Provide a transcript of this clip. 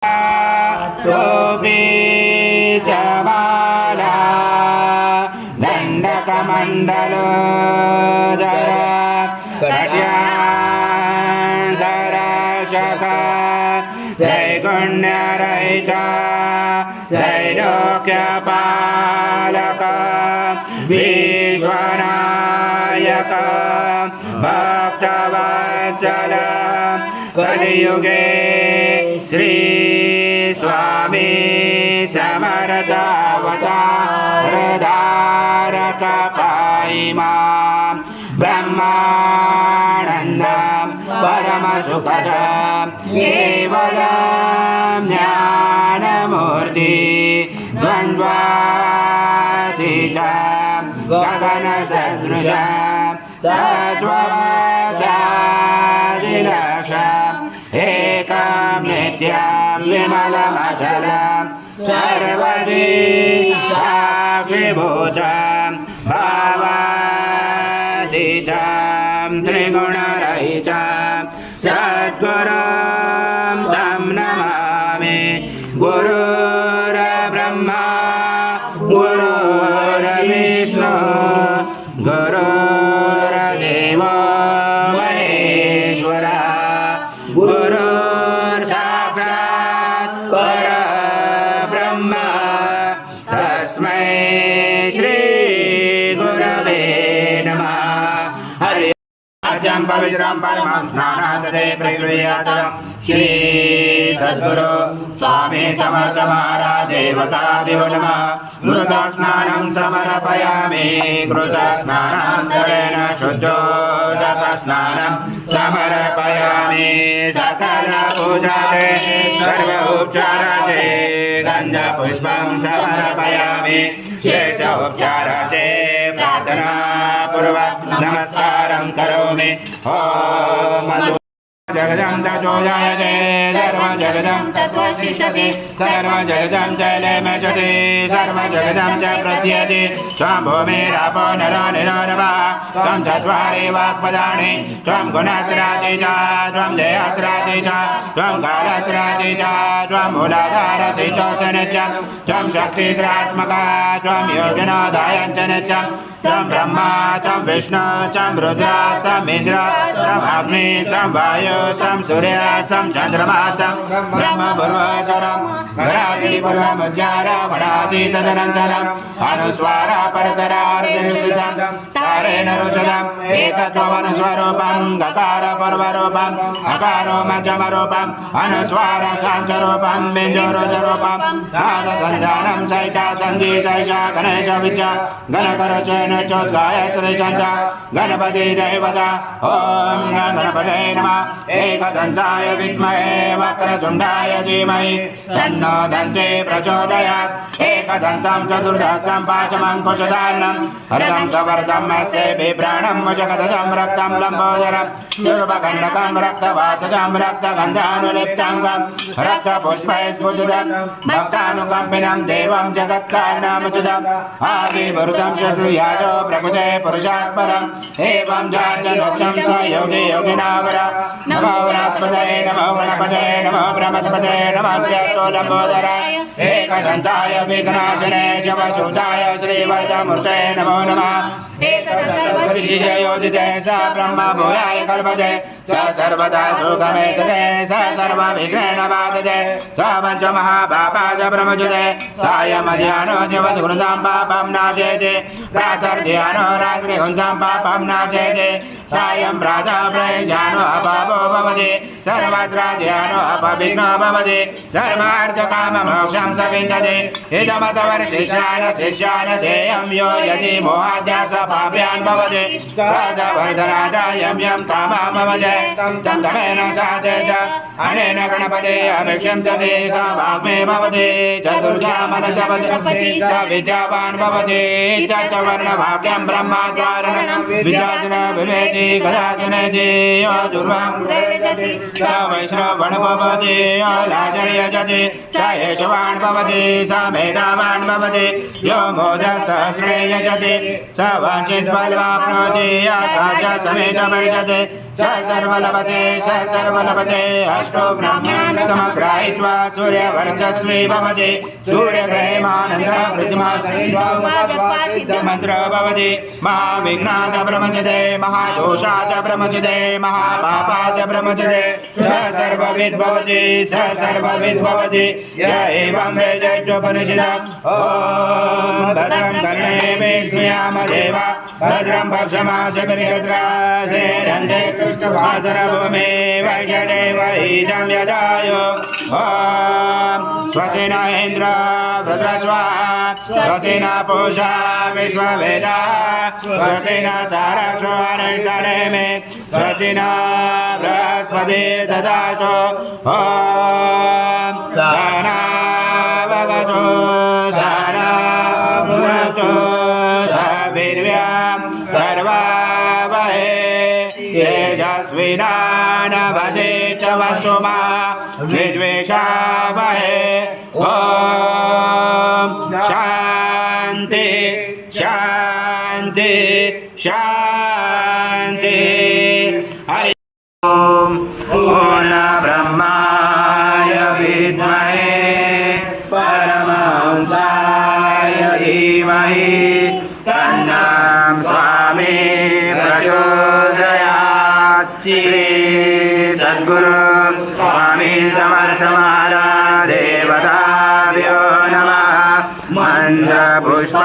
टोपी चमाला दण्डकमण्डलोदर कट्यान्तरशक त्रैगुण्यरहित त्रैलोक्यपालक विश्वनायक भक्तवत्सल कलियुगे श्री स्वामी समर्थावतारधारक पाहि मां ब्रह्मानन्दं परमसुखदं केवलं ज्ञानमूर्ति द्वन्द्वातीतं गगनसदृशं तत्त्वमसादिलक्षम् एकं नित्यं विमलमचलं सर्वदि साक्षिभूतं भावातीतं त्रिगुणरहितं सद्गुरुं तं नमामि गुरुर्ब्रह्मा गुरुर्विष्णु गुरुर्देवो महेश्वरः गुरुर्साक्षात् परब्रह्म तस्मै श्री गुरवे नमः। हरि अजं पवित्रं परमं स्नानादे प्रगृह्यातं श्री सद्गुरु स्वामी समर्थ महाराज देवताभ्यो नमः। घृतस्नानं समर्पयामि घृतस्नानान्तरेण शुद्धोदकस्नानं समर्पयामि सकलपूजाते सर्व उपचाराते गन्धपुष्पं समर्पयामि शेष उपचाराते प्रार्थनापूर्वक नमस्कारं करोमि। ॐ जगदं ततो जायते सर्वं जगदं ततो शिष्यते सर्वं जगदं च लयमशते सर्वं जगदं च प्रत्ययते त्वं भूमिरापो नरो निरोधवः त्वं चत्वारि वाक्पदानि त्वं गुणत्रयाति च त्वं जयत्रयाति च त्वं कालत्रयाति च त्वं मूलाधारसि च नित्यं त्वं शक्तित्रात्मकः त्वं योगिनोदायं च नित्यं त्वं ब्रह्मा त्वं विष्णु त्वं रुद्र त्वं इन्द्र त्वं अग्नि त्वं वायु सं सूर्य सं चंद्रमा सं ब्रह्म पूर्वसरं गणादिपूर्वमुच्चार वडादि तदनन्तरम् अनुस्वार परतरार्धनिषितं तारेण रुचितम् एकत्वमनुस्वरूपं गकार पूर्वरूपम् अकारो मध्यमरूपम् अनुस्वार शान्तरूपं बिन्दुरुजरूपं नादसञ्जानं सहिता सन्धि सहिता गणेश विद्या गणकरचेन चोद्गायत्री छन्द गणपति दैवता ॐ गणपते नमः। एकदन्ताय विद्महे वक्रतुण्डाय धीमहि तन्नो दन्ते प्रचोदयात् एकदन्तं चतुर्दशं पाशमङ्कुशधारिणं हरदं कवर्धं मत्स्ये बिभ्राणं मुषकदशं रक्तं लम्बोदरं शूर्पखण्डकं रक्तवासजं रक्तगन्धानुलिप्ताङ्गं रक्तपुष्पैः स्फुटितं भक्तानुकम्पिनं देवं जगत्कारणमुचितम् आदिवरुदं श्रूयाजो प्रकृते पुरुषात् परम् एवं जातनोक्तं स योगी योगिनावर नमो वरात्मदे नमो गणपते नमो ब्रह्मपते नमो जयतोलम्बोदराय एकदन्ताय विघ्नाशने शिवसुताय श्रीवरदमूर्ते नमो नमः। एकदन्तर्वशिष्ययोजिते स ब्रह्म भूयाय कल्पते स सर्वदा सुखमेतते स सर्वविघ्नेन बाधते स पञ्चमहापापाय ब्रह्मजुते सायमध्यानो दिवसकृतं पापं नाशयति प्रातर्ध्यानो रात्रिहुन्तं पापं नाशयति सायं प्रातः प्रयुज्यानो अपापो भवति सर्वत्र ध्यानो अपविघ्नो भवति सर्वार्थकाममोक्षं स विन्दति इदमतवर्षिष्यान शिष्यान ध्येयं यो यदि मोहाद्यास पाप्यान् भवति स वर्धनादायं यं कामं भवति तं तमेन साधे च अनेन गणपते अभिषिञ्चति स वाग्मे भवति चतुर्धा मनसपति स विद्यावान् भवति तत्त्ववर्णः वाक्यं ब्रह्मद्वारणं विजाजन विवेति कदाचनेति दुर्वाङ्कुरयजति स वैष्णवगणो भवति लाजर्यजति स येषवान् भवति स मेधावान् भवति यो मोदसहस्रे यजति स वाञ्छित्फलमाप्नोति स च समेतमर्जते स सर्वलभते अष्टो ब्राह्मणान् समग्राहीत्वा सूर्यवर्चस्वी भवति सूर्यग्रहमानन्दः प्रतिमासिद्धमन्त्र भवति महाविघ्नात् प्रमुच्यते महादोषात् प्रमुच्यते महापापात् प्रमुच्यते स सर्वविद् भवति स सर्वविद् भवति य एवं वेदोपनिषदम् ॐ भद्रं कर्णेभिर्श्रियाम देवा भद्रं पश्यमाशभिर्यजत्रा श्रीरन्ते सुष्ठुवासरभूमे वैश्यदेवैतं यदायो ॐ स्वस्ति न इन्द्र वृत्रस्वाहा स्वस्ति न पूषा विश्ववेदाः स्वस्ति न सारस्वतो अरिष्टनेमिः स्वस्ति न बृहस्पतिः ददातु ॐ सहना भवतु सहना भुनक्तु सवीर्यं कर्वावहै तेजस्विनावधीत वस्तु मा विद्विषावहै ॐ शान्ति शान्ति शान्ति हरि ॐ पूर्ण ब्रह्माय विद्महे परमहंसाय धीमहि तन्नं स्वामी प्रचोदयात् श्री सद्गुरु स्वामी समर्थ महाराज देवताभ्यो नमः मंत्रपुष्पाञ्जलि